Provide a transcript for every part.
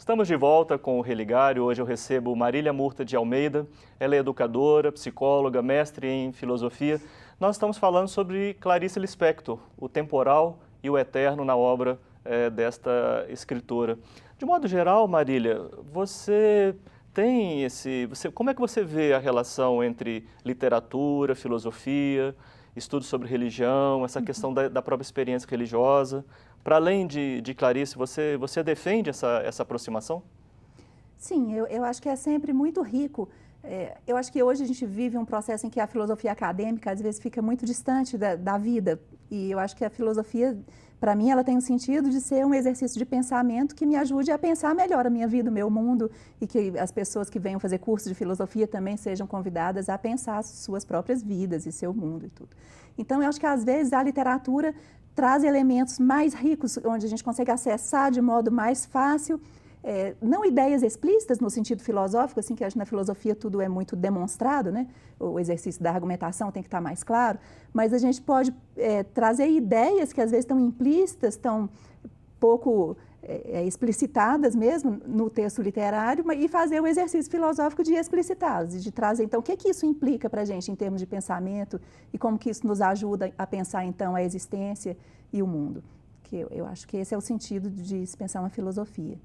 Estamos de volta com o Religário. Hoje eu recebo Marília Murta de Almeida. Ela é educadora, psicóloga, mestre em filosofia. Nós estamos falando sobre Clarice Lispector, o temporal e o eterno na obra desta escritora. De modo geral, Marília, como é que você vê a relação entre literatura, filosofia, estudos sobre religião, essa questão da própria experiência religiosa? Para além de Clarice, você defende essa aproximação? Sim, eu acho que é sempre muito rico. Eu acho que hoje a gente vive um processo em que a filosofia acadêmica às vezes fica muito distante da vida. E eu acho que a filosofia, para mim, ela tem o sentido de ser um exercício de pensamento que me ajude a pensar melhor a minha vida, o meu mundo, e que as pessoas que venham fazer curso de filosofia também sejam convidadas a pensar suas próprias vidas e seu mundo e tudo. Então, eu acho que às vezes a literatura traz elementos mais ricos, onde a gente consegue acessar de modo mais fácil, não ideias explícitas no sentido filosófico, assim, que acho que na filosofia tudo é muito demonstrado, né? O exercício da argumentação tem que estar mais claro, mas a gente pode trazer ideias que às vezes estão implícitas, estão pouco explicitadas mesmo no texto literário, e fazer o exercício filosófico de explicitá-las, e de trazer, então, o que isso implica para a gente em termos de pensamento e como que isso nos ajuda a pensar, então, a existência e o mundo. Que eu acho que esse é o sentido de se pensar uma filosofia.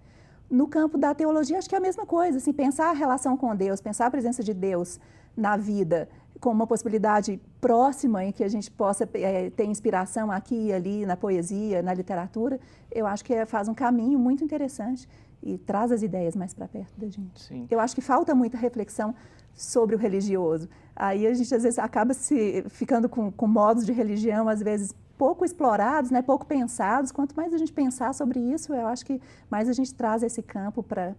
No campo da teologia, acho que é a mesma coisa, assim, pensar a relação com Deus, pensar a presença de Deus na vida como uma possibilidade próxima em que a gente possa ter inspiração aqui e ali na poesia, na literatura, eu acho que faz um caminho muito interessante e traz as ideias mais para perto da gente. Sim. Eu acho que falta muita reflexão sobre o religioso. Aí a gente às vezes acaba ficando com modos de religião, às vezes pouco explorados, né, pouco pensados. Quanto mais a gente pensar sobre isso, eu acho que mais a gente traz esse campo para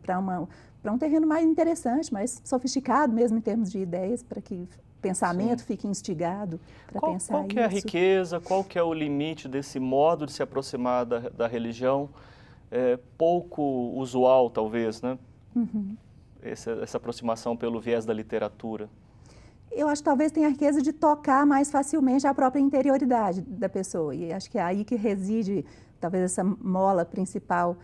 um terreno mais interessante, mais sofisticado mesmo em termos de ideias, para que o pensamento Sim. fique instigado para pensar qual que é a isso. riqueza, qual que é o limite desse modo de se aproximar da religião? Pouco usual, talvez, né? Uhum. Essa aproximação pelo viés da literatura. Eu acho que talvez tenha a riqueza de tocar mais facilmente a própria interioridade da pessoa. E acho que é aí que reside, talvez, essa mola principal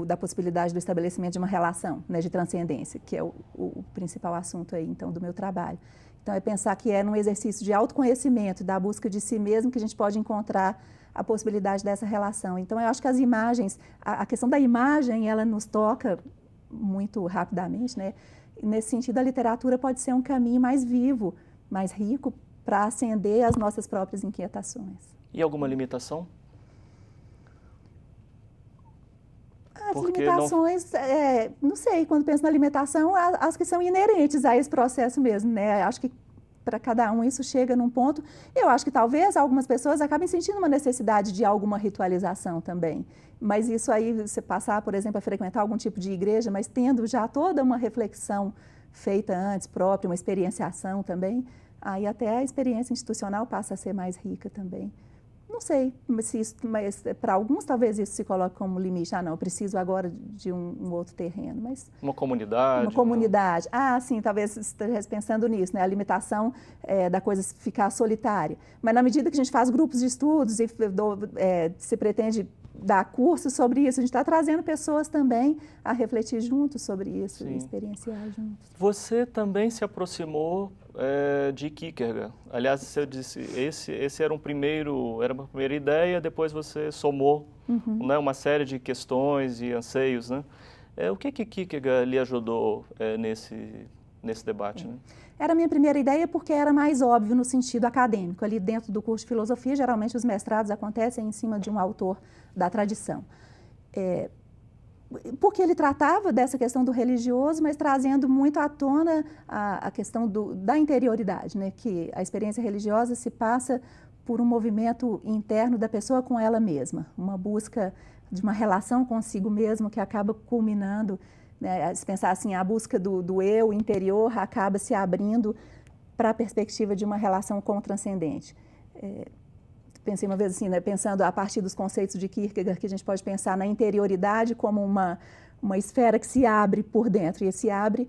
da possibilidade do estabelecimento de uma relação, né, de transcendência, que é o principal assunto aí, então, do meu trabalho. Então, é pensar que é num exercício de autoconhecimento, da busca de si mesmo, que a gente pode encontrar a possibilidade dessa relação. Então, eu acho que as imagens, a questão da imagem, ela nos toca muito rapidamente, né? Nesse sentido, a literatura pode ser um caminho mais vivo, mais rico, para acender as nossas próprias inquietações. E alguma limitação? As limitações, não sei, quando penso na limitação, as que são inerentes a esse processo mesmo, né? Acho que para cada um isso chega num ponto. Eu acho que talvez algumas pessoas acabem sentindo uma necessidade de alguma ritualização também. Mas isso aí, você passar, por exemplo, a frequentar algum tipo de igreja, mas tendo já toda uma reflexão feita antes própria, uma experienciação também, aí até a experiência institucional passa a ser mais rica também. Não sei, mas para alguns talvez isso se coloque como limite. Não, eu preciso agora de um outro terreno, mas... Uma comunidade? Uma comunidade. Sim, talvez esteja pensando nisso, né? A limitação da coisa ficar solitária. Mas na medida que a gente faz grupos de estudos e se pretende dar cursos sobre isso, a gente está trazendo pessoas também a refletir juntos sobre isso, e experienciar juntos. Você também se aproximou de Kierkegaard. Aliás, você disse, esse era uma primeira ideia, depois você somou, né, uma série de questões e anseios, né? O que Kierkegaard lhe ajudou nesse debate? Né? Era a minha primeira ideia porque era mais óbvio no sentido acadêmico. Ali dentro do curso de filosofia, geralmente os mestrados acontecem em cima de um autor da tradição. Porque ele tratava dessa questão do religioso, mas trazendo muito à tona a questão da interioridade, né? Que a experiência religiosa se passa por um movimento interno da pessoa com ela mesma, uma busca de uma relação consigo mesmo que acaba culminando, né? Se pensar assim, a busca do eu interior acaba se abrindo para a perspectiva de uma relação com o transcendente. Pensei uma vez assim, né, pensando a partir dos conceitos de Kierkegaard, que a gente pode pensar na interioridade como uma esfera que se abre por dentro, e se abre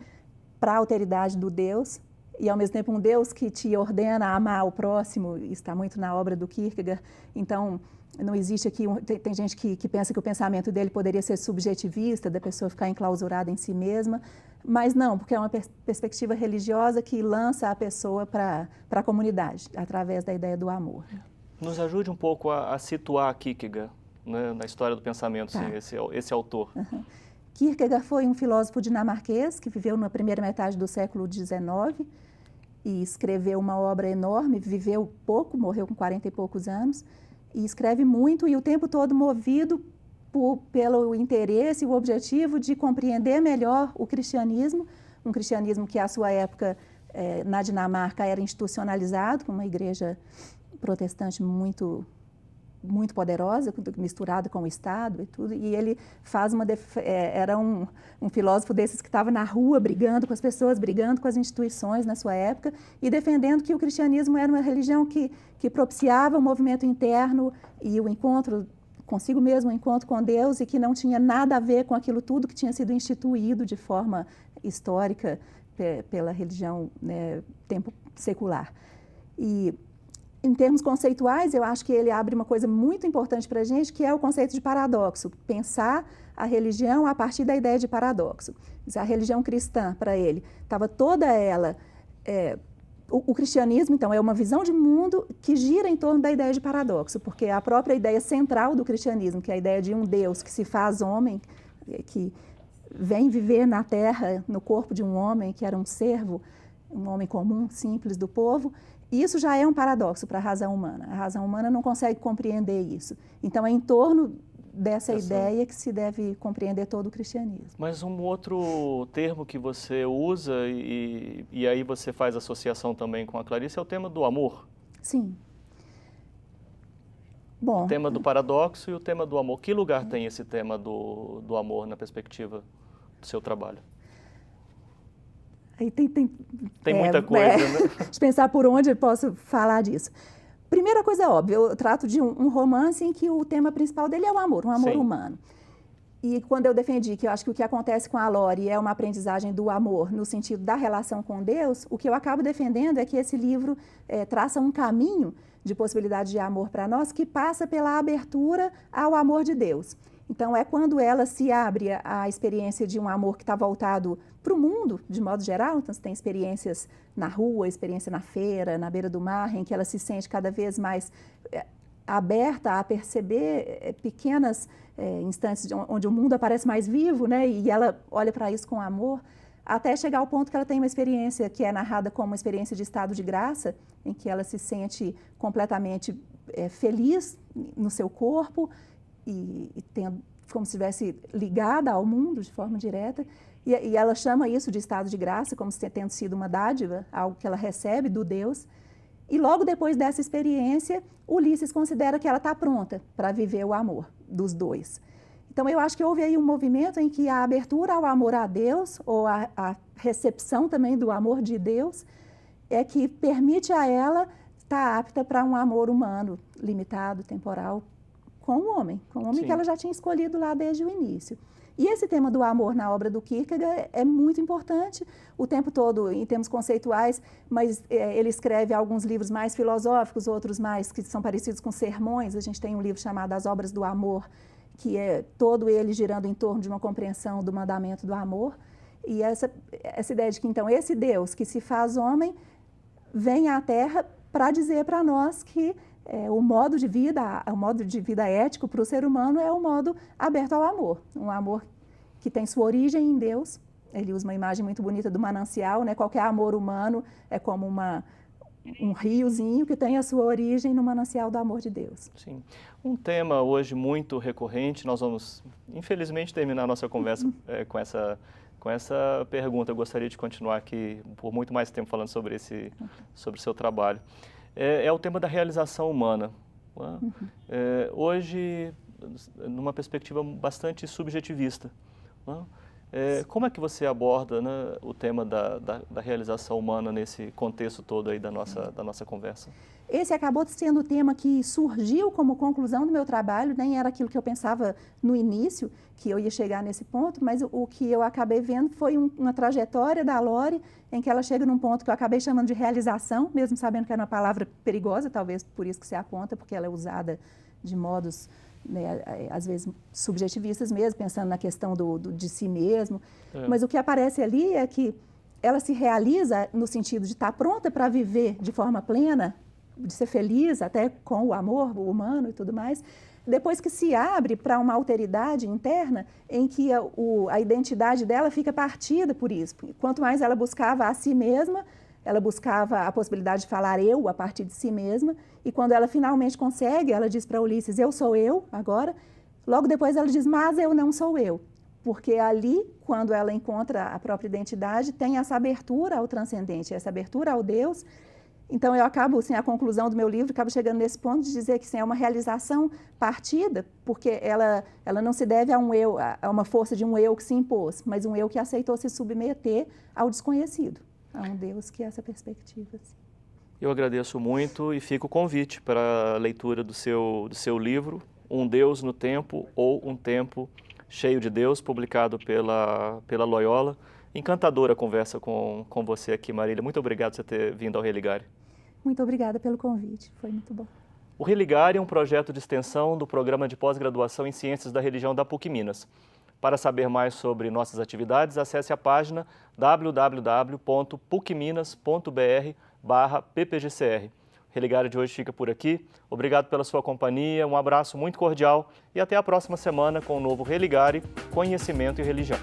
para a alteridade do Deus e ao mesmo tempo um Deus que te ordena a amar o próximo. Isso está muito na obra do Kierkegaard. Então, não existe aqui, tem gente que pensa que o pensamento dele poderia ser subjetivista, da pessoa ficar enclausurada em si mesma, mas não, porque é uma perspectiva religiosa que lança a pessoa para a comunidade, através da ideia do amor. Nos ajude um pouco a situar Kierkegaard, né, na história do pensamento, Tá. sim, esse autor. Kierkegaard foi um filósofo dinamarquês que viveu na primeira metade do século XIX e escreveu uma obra enorme, viveu pouco, morreu com 40 e poucos anos, e escreve muito e o tempo todo movido pelo interesse e o objetivo de compreender melhor o cristianismo, um cristianismo que à sua época na Dinamarca era institucionalizado, com uma igreja protestante muito poderosa, misturada com o Estado e tudo, e ele faz era um filósofo desses que estava na rua brigando com as pessoas, brigando com as instituições na sua época e defendendo que o cristianismo era uma religião que propiciava o movimento interno e o encontro consigo mesmo, o encontro com Deus, e que não tinha nada a ver com aquilo tudo que tinha sido instituído de forma histórica pela religião, né, tempo secular. E em termos conceituais, eu acho que ele abre uma coisa muito importante para a gente, que é o conceito de paradoxo. Pensar a religião a partir da ideia de paradoxo. A religião cristã, para ele, estava toda ela... O cristianismo, então, é uma visão de mundo que gira em torno da ideia de paradoxo, porque a própria ideia central do cristianismo, que é a ideia de um Deus que se faz homem, que vem viver na terra, no corpo de um homem, que era um servo, um homem comum, simples do povo, isso já é um paradoxo para a razão humana. A razão humana não consegue compreender isso. Então, é em torno dessa ideia que se deve compreender todo o cristianismo. Mas um outro termo que você usa, e aí você faz associação também com a Clarice, é o tema do amor. Sim. Bom, o tema do paradoxo e o tema do amor. Que lugar tem esse tema do amor na perspectiva do seu trabalho? Aí tem muita coisa, né? Deixa eu pensar por onde eu posso falar disso. Primeira coisa óbvia, eu trato de um romance em que o tema principal dele é o amor, um amor Sim. humano. E quando eu defendi que eu acho que o que acontece com a Lori é uma aprendizagem do amor no sentido da relação com Deus, o que eu acabo defendendo é que esse livro traça um caminho de possibilidade de amor para nós que passa pela abertura ao amor de Deus. Então, é quando ela se abre à experiência de um amor que está voltado para o mundo, de modo geral. Então, você tem experiências na rua, experiência na feira, na beira do mar, em que ela se sente cada vez mais aberta a perceber pequenas instantes onde o mundo aparece mais vivo, né? E ela olha para isso com amor, até chegar ao ponto que ela tem uma experiência que é narrada como uma experiência de estado de graça, em que ela se sente completamente feliz no seu corpo, e como se estivesse ligada ao mundo de forma direta, e ela chama isso de estado de graça, como se tendo sido uma dádiva, algo que ela recebe do Deus. E logo depois dessa experiência, Ulisses considera que ela está pronta para viver o amor dos dois. Então, eu acho que houve aí um movimento em que a abertura ao amor a Deus, ou a recepção também do amor de Deus, é que permite a ela estar apta para um amor humano, limitado, temporal, com o homem Sim. que ela já tinha escolhido lá desde o início. E esse tema do amor na obra do Kierkegaard é muito importante o tempo todo, em termos conceituais, mas ele escreve alguns livros mais filosóficos, outros mais que são parecidos com sermões. A gente tem um livro chamado As Obras do Amor, que é todo ele girando em torno de uma compreensão do mandamento do amor. E essa ideia de que, então, esse Deus que se faz homem vem à Terra para dizer para nós que o modo de vida ético para o ser humano é o modo aberto ao amor. Um amor que tem sua origem em Deus. Ele usa uma imagem muito bonita do manancial, né? Qualquer amor humano é como um riozinho que tem a sua origem no manancial do amor de Deus. Sim. Um tema hoje muito recorrente, nós vamos, infelizmente, terminar a nossa conversa com essa pergunta. Eu gostaria de continuar aqui por muito mais tempo falando sobre o seu trabalho. É o tema da realização humana. Né? Hoje, numa perspectiva bastante subjetivista. Né? Como é que você aborda, né, o tema da realização humana nesse contexto todo aí da nossa conversa? esse acabou sendo o tema que surgiu como conclusão do meu trabalho, nem era aquilo que eu pensava no início, que eu ia chegar nesse ponto, mas o que eu acabei vendo foi uma trajetória da Lore, em que ela chega num ponto que eu acabei chamando de realização, mesmo sabendo que era uma palavra perigosa, talvez por isso que se aponta, porque ela é usada de modos, né, às vezes subjetivistas mesmo, pensando na questão de si mesmo. Mas o que aparece ali é que ela se realiza no sentido de estar pronta para viver de forma plena, de ser feliz, até com o amor humano e tudo mais, depois que se abre para uma alteridade interna em que a identidade dela fica partida por isso. Quanto mais ela buscava a si mesma, ela buscava a possibilidade de falar eu a partir de si mesma, e quando ela finalmente consegue, ela diz para Ulisses, eu sou eu agora, logo depois ela diz, mas eu não sou eu. Porque ali, quando ela encontra a própria identidade, tem essa abertura ao transcendente, essa abertura ao Deus. Então, eu acabo, assim, a conclusão do meu livro, acabo chegando nesse ponto de dizer que, sim, é uma realização partida, porque ela não se deve a um eu, a uma força de um eu que se impôs, mas um eu que aceitou se submeter ao desconhecido, a um Deus que é essa perspectiva. Assim. Eu agradeço muito e fica o convite para a leitura do seu livro, Um Deus no Tempo ou Um Tempo Cheio de Deus, publicado pela Loyola. Encantadora conversa com você aqui, Marília. Muito obrigado por você ter vindo ao Religare. Muito obrigada pelo convite, foi muito bom. O Religare é um projeto de extensão do Programa de Pós-Graduação em Ciências da Religião da PUC Minas. Para saber mais sobre nossas atividades, acesse a página www.pucminas.br/ppgcr. O Religare de hoje fica por aqui. Obrigado pela sua companhia, um abraço muito cordial e até a próxima semana com o novo Religare, Conhecimento e Religião.